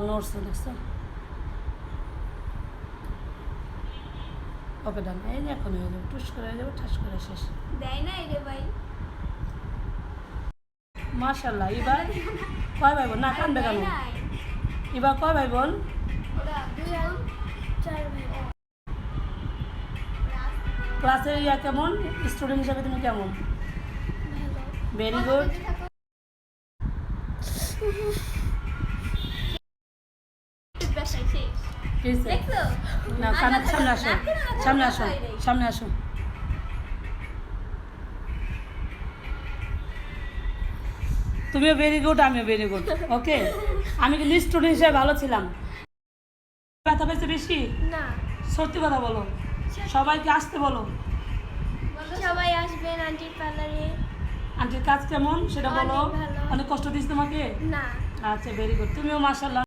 নড়ছে দেখছো? ওকে ডান। এই যে এখন হয়ে যাবে, টুস করে হয়ে যাবে, ঠাস করে শেষ। দেয় না রে ভাই। মাশাআল্লাহ। এবার কয় ভাই বোন? না কান্দবে কেন? এবার কয় ভাই বোন? ওরা 2 আর 4 ভাই। ক্লাসের ইয়া কেমন? স্টুডেন্ট হিসাবে তুমি কেমন? ভালো। Very good. বাসায় শেষ। দেখছো? না কানের সামনে আসো, সামনে আসো, সামনে আসো। তুমিও ভেরি গুড, আমিও ভেরি গুড। ওকে, আমি কিন্তু স্টুডেন্ট হিসেবে ভালো ছিলাম। ব্যথা পেয়েছে বেশি? না। সত্যি কথা বলো, সবাইকে আসতে বলো। সবাই আসবেন আন্টির পার্লারে। আন্টির কাজ কেমন সেটা বলো। অনেক ভালো। অনেক কষ্ট দিস তোমাকে? না। আচ্ছা ভেরি গুড। তুমিও মাশাআল্লাহ